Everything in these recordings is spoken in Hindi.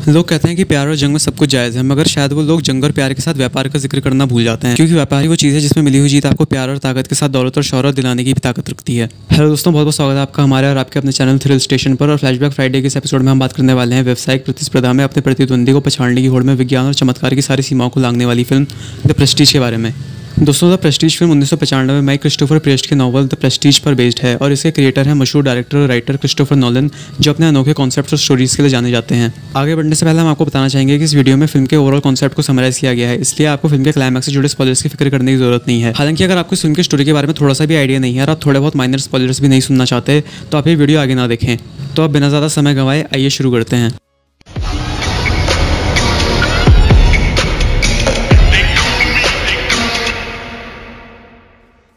लोग कहते हैं कि प्यार और जंग में सब कुछ जायज़ है, मगर शायद वो लोग जंग और प्यार के साथ व्यापार का जिक्र करना भूल जाते हैं, क्योंकि व्यापार ही वो चीज़ है जिसमें मिली हुई जीत आपको प्यार और ताकत के साथ दौलत और शौहरत दिलाने की भी ताकत रखती है। हेलो दोस्तों, बहुत बहुत स्वागत है आपका हमारे और आपके अपने चैनल थ्रिल स्टेशन पर। और फ्लैशबैक फ्राइडे के इस एपिसोड में हम बात करने वाले हैं व्यावसायिक प्रतिस्पर्धा में अपने प्रतिद्वंदी को पछाड़ने की होड़ में विज्ञान और चमत्कार की सारी सीमाओं को लांघने वाली फिल्म द प्रेस्टीज के बारे में। दोस्तों, द प्रेस्टीज फिल्म 1995 में क्रिस्टोफर प्रेस्ट के नॉवल द प्रेस्टीज पर बेस्ड है और इसके क्रिएटर हैं मशहूर डायरेक्टर और राइटर क्रिस्टोफर नोलन, जो अपने अनोखे कॉन्सेप्ट्स और स्टोरीज के लिए जाने जाते हैं। आगे बढ़ने से पहले हम आपको बताना चाहेंगे कि इस वीडियो में फिल्म के ओवरऑल कॉन्सेप्ट को समराइज किया गया है, इसलिए आपको फिल्म के क्लाइमैक्स से जुड़े स्पॉयलर्स की फिक्र करने की जरूरत नहीं है। हालांकि अगर आपको इस फिल्म की स्टोरी के बारे में थोड़ा सा भी आइडिया नहीं है और आप थोड़े बहुत माइनर स्पॉयलर्स भी नहीं सुनना चाहते, तो आप ये वीडियो आगे ना देखें। तो अब बिना ज़्यादा समय गंवाए आइए शुरू करते हैं।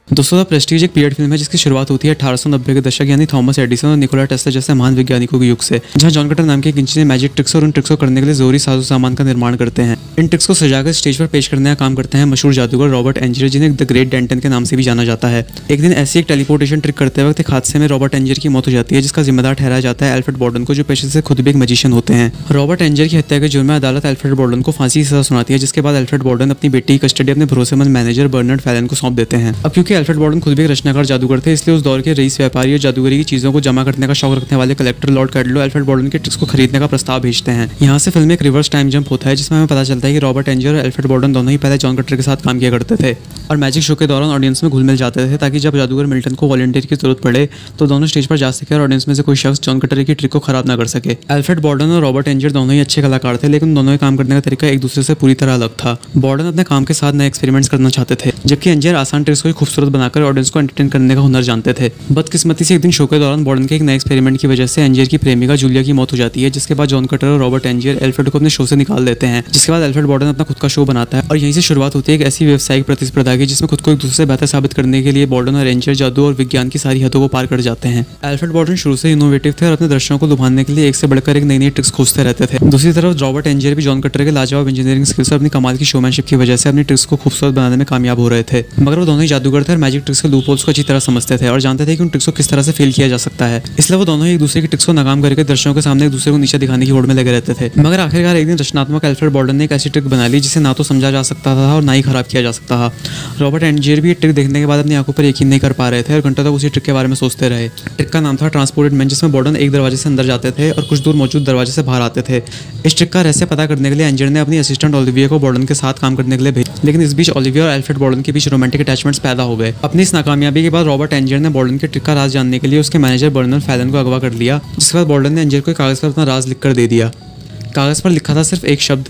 दोस्तों, द प्रेस्टीज एक पीरियड फिल्म है जिसकी शुरुआत होती है 1890 के दशक यानी थॉमस एडिसन और निकोला टेस्ला जैसे महान वैज्ञानिकों के युग से, जहां जॉन कटर नाम के एक इंजीनियर मैजिक ट्रिक्स और उन ट्रिक्स को करने के लिए जोरी साजो सामान का निर्माण करते हैं। इन ट्रिक्स को सजाकर स्टेज पर पेश करने का काम करते हैं मशहूर जादूगर रॉबर्ट एंजर, जिन्हें द ग्रेट डेंटन के नाम से भी जाना जाता है। एक दिन ऐसी एक टेलीपोर्टेशन ट्रिक करते वक्त एक हादसे में रॉबर्ट एंजर की मौत हो जाती है, जिसका जिम्मेदार ठहराया जाता है अल्फ्रेड बॉर्डन को, जो पेशे से खुद भी एक मैजिशियन होते हैं। रॉबर्ट एंजर की हत्या के जुर्म में अदालत अल्फ्रेड बॉर्डन को फांसी की सजा सुनाती है, जिसके बाद अल्फ्रेड बॉर्डन अपनी बेटी की कस्टडी अपने भरोसेमंद मैनेजर बर्नार्ड फैलन को सौंप देते हैं। अब क्योंकि अल्फ्रेड बॉर्डन खुद भी रचनाकार जादूगर थे, इसलिए उस दौर के रईस व्यापारी और जादूगरी की चीजों को जमा करने का शौक रखने वाले कलेक्टर लॉर्ड कैडलो अल्फ्रेड बॉर्डन के ट्रिक्स को खरीदने का प्रस्ताव भेजते हैं। यहाँ से फिल्म में एक रिवर्स टाइम जंप होता है, जिसमें हमें पता चलता है कि रॉबर्ट एंजर और अल्फ्रेड बॉर्डन दोनों ही पहले जॉन कटर के साथ काम किया करते थे और मैजिक शो के दौरान ऑडियंस में घुल मिल जाते थे, ताकि जब जादूगर मिल्टन को वॉलंटियर की जरूरत पड़े तो दोनों स्टेज पर जा सके और ऑडियंस में से कोई शख्स जॉन कटर की ट्रिक को खराब ना कर सके। अल्फ्रेड बॉर्डन और रॉबर्ट एंजर दोनों ही अच्छे कलाकार थे, लेकिन दोनों ही काम करने का तरीका एक दूसरे से पूरी तरह अलग था। बॉर्डन अपने काम के साथ नए एक्सपेरिमेंट्स करना चाहते थे, जबकि एंजर आसान ट्रिक्स को खूबसूरत बनाकर ऑडियंस को एंटरटेन करने का हुनर जानते थे। बदकिस्मती से एक दिन शो के दौरान बॉर्डन के एक नए एक्सपेरिमेंट की वजह से एंजर की प्रेमिका जूलिया की मौत हो जाती है, जिसके बाद जॉन कटर और रॉबर्ट एंजर अल्फ्रेड को अपने शो से निकाल देते हैं। जिसके बाद अल्फ्रेड बॉर्डन अपना खुद का शो बनाता है और यहीं से शुरुआत होती है एक ऐसी व्यावसायिक प्रतिस्पर्धा की, जिसमें खुद को एक दूसरे से बेहतर साबित करने के लिए बॉर्डन और एंजर जादू और विज्ञान की सारी हदों को पार कर जाते हैं। अल्फ्रेड बॉर्डन शुरू से इनोवेटिव थे और अपने दर्शकों को लुभाने के लिए एक से बढ़कर एक नई नई ट्रिक्स खोजते रहते थे। दूसरी तरफ रॉबर्ट एंजर भी जॉन कटर के लाजवाब इंजीनियरिंग स्किल्स और अपनी कमाल की शोमैनशिप की वजह से अपनी ट्रिक्स को खूबसूरत बनाने में कामयाब हो रहे थे। मगर वो दोनों ही जादूगर थे और मैजिक ट्रिक्स के लूपहोल्स को अच्छी तरह समझते थे और जानते थे कि उन ट्रिक्स को किस तरह से फेल किया जा सकता है। इसलिए वो दोनों ही एक दूसरे की ट्रिक्स को नाकाम करके दर्शकों के सामने एक दूसरे को नीचे दिखाने की होड़ में लगे रहते थे। मगर आखिरकार एक दिन रचनात्मक अल्फ्रेड बॉर्डन ने एक ऐसी ट्रिक बना ली जिसे ना तो समझा जा सकता था और ना ही खराब किया जा सकता था। रॉबर्ट एंजर भी ट्रिक देखने के बाद अपनी आंखों पर यकीन नहीं कर पा रहे थे और घंटों तक उसी ट्रिक के बारे में सोचते रहे। ट्रिक का नाम था ट्रांसपोर्टेड मैन, जिसमें बॉर्डन एक दरवाजे से अंदर जाते थे और कुछ दूर मौजूद दरवाजे से बाहर आते थे। इस ट्रिक का रहस्य पता करने के लिए एंजर ने अपनी असिस्टेंट ओलिविया को बॉर्डन के साथ काम करने के लिए भेजा, लेकिन इस बीच ओलिविया और अल्फ्रेड बॉर्डन के बीच रोमांटिक अटैचमेंट्स पैदा हो गए। अपनी इस नाकामयाबी के बाद रॉबर्ट एंजर ने बॉर्डन के ट्रिक का राज जानने के लिए उसके मैनेजर बर्नार्ड फैलन को अगवा कर लिया, जिसके बाद बॉर्डन ने एंजर को कागज पर अपना राज लिखकर दे दिया। कागज पर लिखा था सिर्फ एक शब्द,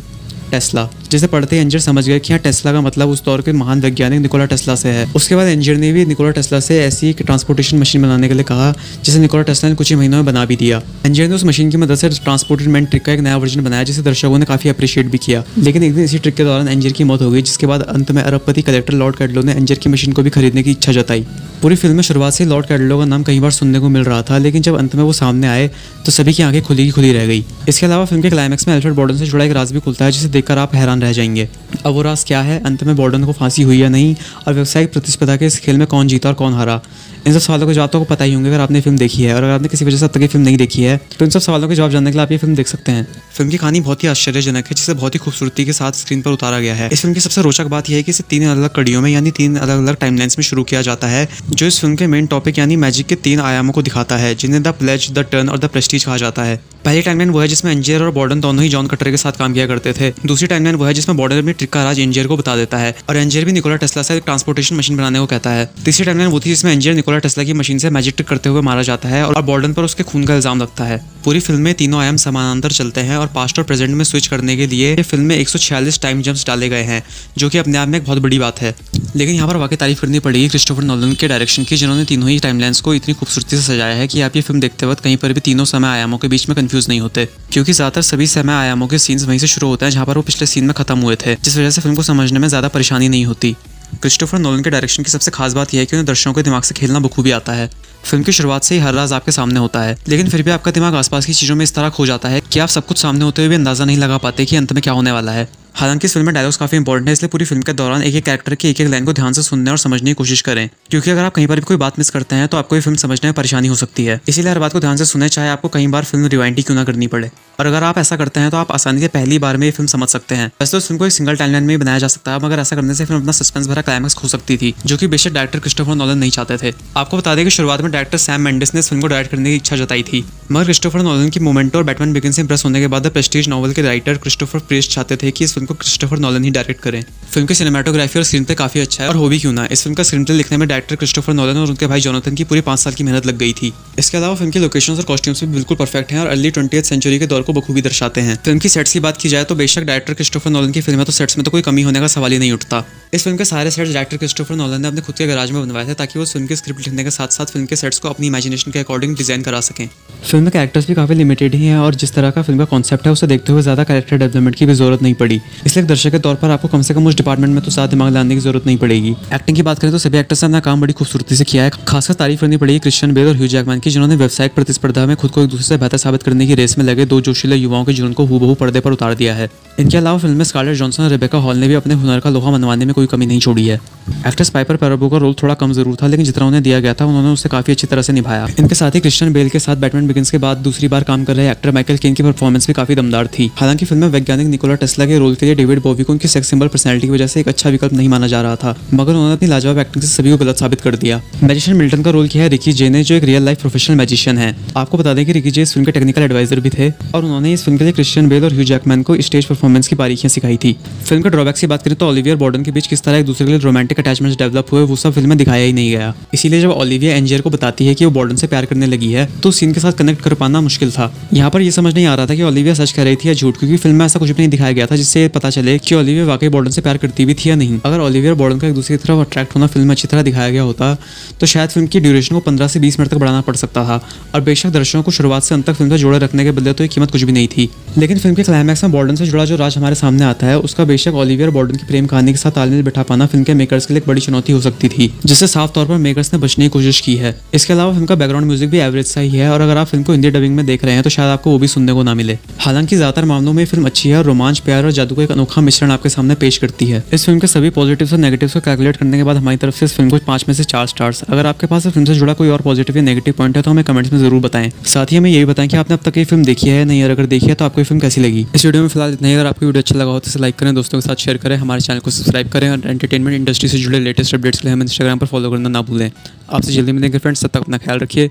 टेस्ला, जिसे पढ़ते ही एंजर समझ गए कि यहाँ टेस्ला का मतलब उस दौर के महान वैज्ञानिक निकोला टेस्ला से है। उसके बाद एंजर ने भी निकोला टेस्ला से ऐसी एक ट्रांसपोर्टेशन मशीन बनाने के लिए कहा, जिसे निकोला टेस्ला ने कुछ ही महीनों में बना भी दिया। एंजर ने उस मशीन की मदद से ट्रांसपोर्टेड मैन ट्रिक का एक नया वर्जन बनाया, जिसे दर्शकों ने काफी अप्रिशिएट भी किया। लेकिन एक दिन इसी ट्रिक के दौरान एंजर की मौत हो गई, जिसके बाद अंत में अरबपति कलेक्टर लॉर्ड कैडलो ने एंजर की मशीन को भी खरीदने की इच्छा जताई। पूरी फिल्म में शुरुआत से लॉर्ड कैडलो का नाम कई बार सुनने को मिल रहा था, लेकिन जब अंत में वो सामने आए तो सभी की आंखें खुली की खुली रह गई। इसके अलावा फिल्म के क्लाइमैक्स में अल्फ्रेड बॉर्डन से जुड़ा एक राज भी खुलता है, जिसे देखकर आप हैरान रह जाएंगे। अब वो राज क्या है, अंत में बॉर्डन को फांसी हुई या नहीं, और व्यावसायिक प्रतिस्पर्धा के इस खेल में कौन जीता और कौन हारा, इन सब सवालों के जवाब तो आपको पता ही होंगे अगर आपने फिल्म देखी है। और अगर आपने किसी वजह से अब तक ये फिल्म नहीं देखी है तो इन सब सवालों के जवाब जानने के लिए आप ये फिल्म देख सकते हैं। फिल्म की कहानी बहुत ही आश्चर्यजनक है, जिसे बहुत ही खूबसूरती के साथ स्क्रीन पर उतारा गया है। इस फिल्म की सबसे रोचक बात यह है कि इसे 3 अलग कड़ियों में यानी 3 अलग अलग टाइमलाइंस में शुरू किया जाता है, जो इस फिल्म के मेन टॉपिक यानी मैजिक के 3 आयामों को दिखाता है, जिन्हें द प्लेज, द टर्न और द प्रेस्टीज कहा जाता है। पहली टाइमलाइन वो है जिसमें एंजर और बॉर्डन दोनों ही जॉन कटर के साथ काम किया करते थे। दूसरी टाइमलाइन वो है जिसमें बॉर्डन अपनी ट्रिक का राज एंजर को बता देता है और एंजर भी निकोला टेस्ला से ट्रांसपोर्टेशन मशीन बनाने को कहता है। तीसरी टाइमलाइन वो थी जिसमें एंजर निकोला टेस्ला की मशीन से मैजिक ट्रिक करते हुए मारा जाता है और बॉर्डन पर उसके खून का इल्जाम लगता है। पूरी फिल्म में तीनों आयाम समानांतर चलते हैं और पास्ट और प्रेजेंट में स्विच करने के लिए फिल्म में 146 टाइम जंप्स डाले गए हैं, जो कि अपने आप में एक बहुत बड़ी बात है। लेकिन यहाँ पर वाकई तारीफ करनी पड़ेगी क्रिस्टोफर नोलन के डायरेक्शन की, जिन्होंने तीनों ही टाइमलाइंस को इतनी खूबसूरती से सजाया है कि आप ये फिल्म देखते वक्त कहीं पर भी तीनों समय आयामों के बीच में कंफ्यूज नहीं होते, क्योंकि ज़्यादातर सभी समय आयामों के सीन्स वहीं से शुरू होते हैं जहाँ पर वो पिछले सीन में खत्म हुए थे, जिस वजह से फिल्म को समझने में ज़्यादा परेशानी नहीं होती। क्रिस्टोफर नोलन के डायरेक्शन की सबसे खास बात यह है कि उन्हें दर्शकों के दिमाग से खेलना बखूबी आता है। फिल्म की शुरुआत से ही हर राज आपके सामने होता है, लेकिन फिर भी आपका दिमाग आसपास की चीज़ों में इस तरह खो जाता है कि आप सब कुछ सामने होते हुए भी अंदाज़ा नहीं लगा पाते कि अंत में क्या होने वाला है। हालांकि इस फिल्म में डायलॉग्स काफी इंपॉर्टेंट है, इसलिए पूरी फिल्म के दौरान एक एक कैरेक्टर की एक एक लाइन को ध्यान से सुनने और समझने की कोशिश करें, क्योंकि अगर आप कहीं पर भी कोई बात मिस करते हैं तो आपको ये फिल्म समझने में परेशानी हो सकती है। इसीलिए हर बात को ध्यान से सुने, चाहे आपको कई बार फिल्म रिवाइंड ही क्यों ना करनी पड़े। और अगर आप ऐसा करते हैं तो आप आसानी से पहली बार में ये फिल्म समझ सकते हैं। वैसे तो इस फिल्म को एक सिंगल टाइमलाइन में ही बनाया जा सकता है, मगर ऐसा करने से फिल्म अपना सस्पेंस भरा क्लाइमैक्स खो सकती थी, जो कि बेशक डायरेक्टर क्रिस्टोफर नोलन नहीं चाहते थे। आपको बता दें कि शुरुआत में डायरेक्टर सैम मेंडिस ने इस फिल्म को डायरेक्ट करने की इच्छा जताई थी, मगर क्रिस्टोफर नोलन की मोमेंटो और बैटमैन बिगिंस से इंप्रेस होने के बाद द प्रेस्टीज नॉवल के राइटर क्रिस्टोफर प्रेस्ट चाहते थे कि इस फिल्म को क्रिस्टोफर नोलन ही डायरेक्ट करें। फिल्म की सिनेमेटोग्राफी और स्क्रीन प्ले काफी अच्छा है, और हो भी क्यों ना, इस फिल्म का स्क्रीन प्ले लिखने में डायरेक्टर क्रिस्टोफर नोलन और उनके भाई जोनाथन की पूरी 5 साल की मेहनत लग गई थी। इसके अलावा फिल्म की लोकेशंस और कॉस्ट्यूम्स भी बिल्कुल परफेक्ट हैं और अर्ली 20th सेंचुरी के दौर को बखूबी दर्शाते हैं। फिल्म की सेट्स की बात की जाए तो बेशक डायरेक्टर क्रिस्टोफर नोलन की फिल्म है, तो सेट्स में तो कोई कमी होने का सवाल ही नहीं उठता। इस फिल्म के सारे सेट्स डायरेक्टर क्रिस्टोफर नोलन ने अपने खुद के गैराज में बनवाए थे, ताकि वो फिल्म की स्क्रिप्ट लिखने के साथ साथ फिल्म के सेट्स को अपनी इमेजिनेशन के अकॉर्डिंग डिजाइन करा सकें। फिल्म में कैरेक्टर्स भी काफी लिमिटेड ही हैं, और जिस तरह का फिल्म का कॉन्सेप्ट है उसे देखते हुए ज्यादा कैरेक्टर डेवलपमेंट की भी जरूरत नहीं पड़ी। इसलिए दर्शक के तौर पर आपको कम से कम उस डिपार्टमेंट में तो साथ दिमाग लाने की जरूरत नहीं पड़ेगी। एक्टिंग की बात करें तो सभी एक्टर्स ने अपना काम बड़ी खूबसूरती से किया है। खासकर तारीफ करनी पड़ेगी क्रिश्चियन बेल और ह्यू जैकमैन की, जिन्होंने व्यावसायिक प्रतिस्पर्धा में खुद को एक दूसरे से बेहतर साबित करने की रेस में लगे दो जोशीले युवाओं के जीवन को हूबहू पर्दे पर उतार दिया है। इनके अलावा फिल्म में स्कारलेट जॉनसन और रेबेका हॉल ने भी अपने हुनर का लोहा मनवाने में कोई कमी नहीं छोड़ी है। एक्ट्रेस पाइपर पैराबो का रोल थोड़ा कम जरूर था, लेकिन जितना उन्हें दिया गया था उन्होंने उसे काफी अच्छी तरह से निभाया। इनके साथ ही क्रिश्चियन बेल के साथ बैटमैन बिगिंस के बाद दूसरी बार काम कर रहे एक्टर माइकल केन की परफॉर्मेंस भी काफी दमदार थी। हालांकि फिल्म में वैज्ञानिक निकोला टेस्ला के रोल के लिए डेविड बॉवी को उनकी सेक्स सिंबल पर्सनैलिटी की वजह से एक अच्छा विकल्प नहीं माना जा रहा था, मगर उन्होंने अपनी लाजवाब एक्टिंग से सभी को गलत साबित कर दिया। मैजिशियन मिल्टन का रोल किया है रिकी जे ने, जो एक रियल लाइफ प्रोफेशनल मैजिशियन है। आपको बता दें कि रिकी जे इस फिल्म के टेक्निकल एडवाइजर भी थे, और उन्होंने इस फिल्म के लिए क्रिश्चियन बेल और ह्यू जैकमैन को स्टेज परफॉर्मेंस की बारीकियां सिखाई थी। फिल्म के ड्रॉबैक्स की बात करें तो ओलिविया बॉर्डन के बीच किस तरह एक दूसरे के लिए रोमांटिक अटैचमेंट्स डेवलप हुए वो सब फिल्म में दिखाया ही नहीं गया। इसीलिए जब ओलिविया एंजियर को बताती है कि वो बॉर्डन से प्यार करने लगी है तो सीन के साथ कनेक्ट कर पाना मुश्किल था। यहाँ पर ये समझ नहीं आ रहा था कि ओलिविया सच कह रही थी या झूठ, क्योंकि फिल्म में ऐसा कुछ भी नहीं दिखाया गया था जिससे पता चले कि ओलिविया वाकई बॉर्डन से प्यार करती भी थी या नहीं। अगर ओलिविया और बॉर्डन का एक दूसरे की तरफ अट्रैक्ट होना फिल्म में अच्छी तरह दिखाया गया होता तो शायद फिल्म की ड्यूरेशन को 15 से 20 मिनट तक बढ़ाना पड़ सकता था, और बेशक दर्शकों को शुरुआत से अंत तक फिल्म से जोड़े रखने के बदले तो ये कीमत कुछ भी नहीं थी। लेकिन फिल्म के क्लाइमैक्स में बॉर्डन से जुड़ा जो राज हमारे सामने आता है उसका बेशक ओलिविया और बॉर्डन की प्रेम कहानी के साथ तालमेल बिठा पाना फिल्म के मेकर्स के लिए एक बड़ी चुनौती हो सकती थी, जिससे साफ तौर पर मेकर्स ने बचने की कोशिश की है। इसके अलावा फिल्म का बैकग्राउंड म्यूजिक भी एवरेज सा ही है, और अगर आप फिल्म को हिंदी डबिंग में देख रहे हैं तो शायद आपको वो भी सुनने को ना मिले। हालांकि ज्यादातर मामलों में फिल्म अच्छी है और रोमांच, प्यार और जादू का एक अनोखा मिश्रण आपके सामने पेश करती है। इस फिल्म के सभी पॉजिटिव्स और नेगेटिव्स को कैलकुलेट करने के बाद हमारी तरफ से इस फिल्म को 5 में से 4 स्टार्स। अगर आपके पास इस फिल्म से जुड़ा कोई और पॉजिटिव या नेगेटिव पॉइंट है तो हमें कमेंट्स में जरूर बताएं। साथ ही हमें ये भी बताएं कि आपने अब तक ये फिल्म देखी है या नहीं, और अगर देखी है तो आपको ये फिल्म कैसी लगी। इस वीडियो में फिलहाल इतना ही। अगर आपको वीडियो अच्छा लगा हो तो इसे लाइक करें, दोस्तों के साथ शेयर करें, हमारे चैनल को सब्सक्राइब करें, और एंटरटेनमेंट इंडस्ट्री से जुड़े लेटेस्ट अपडेट्स के लिए हमें इंस्टाग्राम पर फॉलो करना ना भूलें। आपसे जल्दी मिलेंगे फ्रेंड्स, तब तक अपना ख्याल रखिए।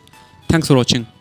Thanks for watching.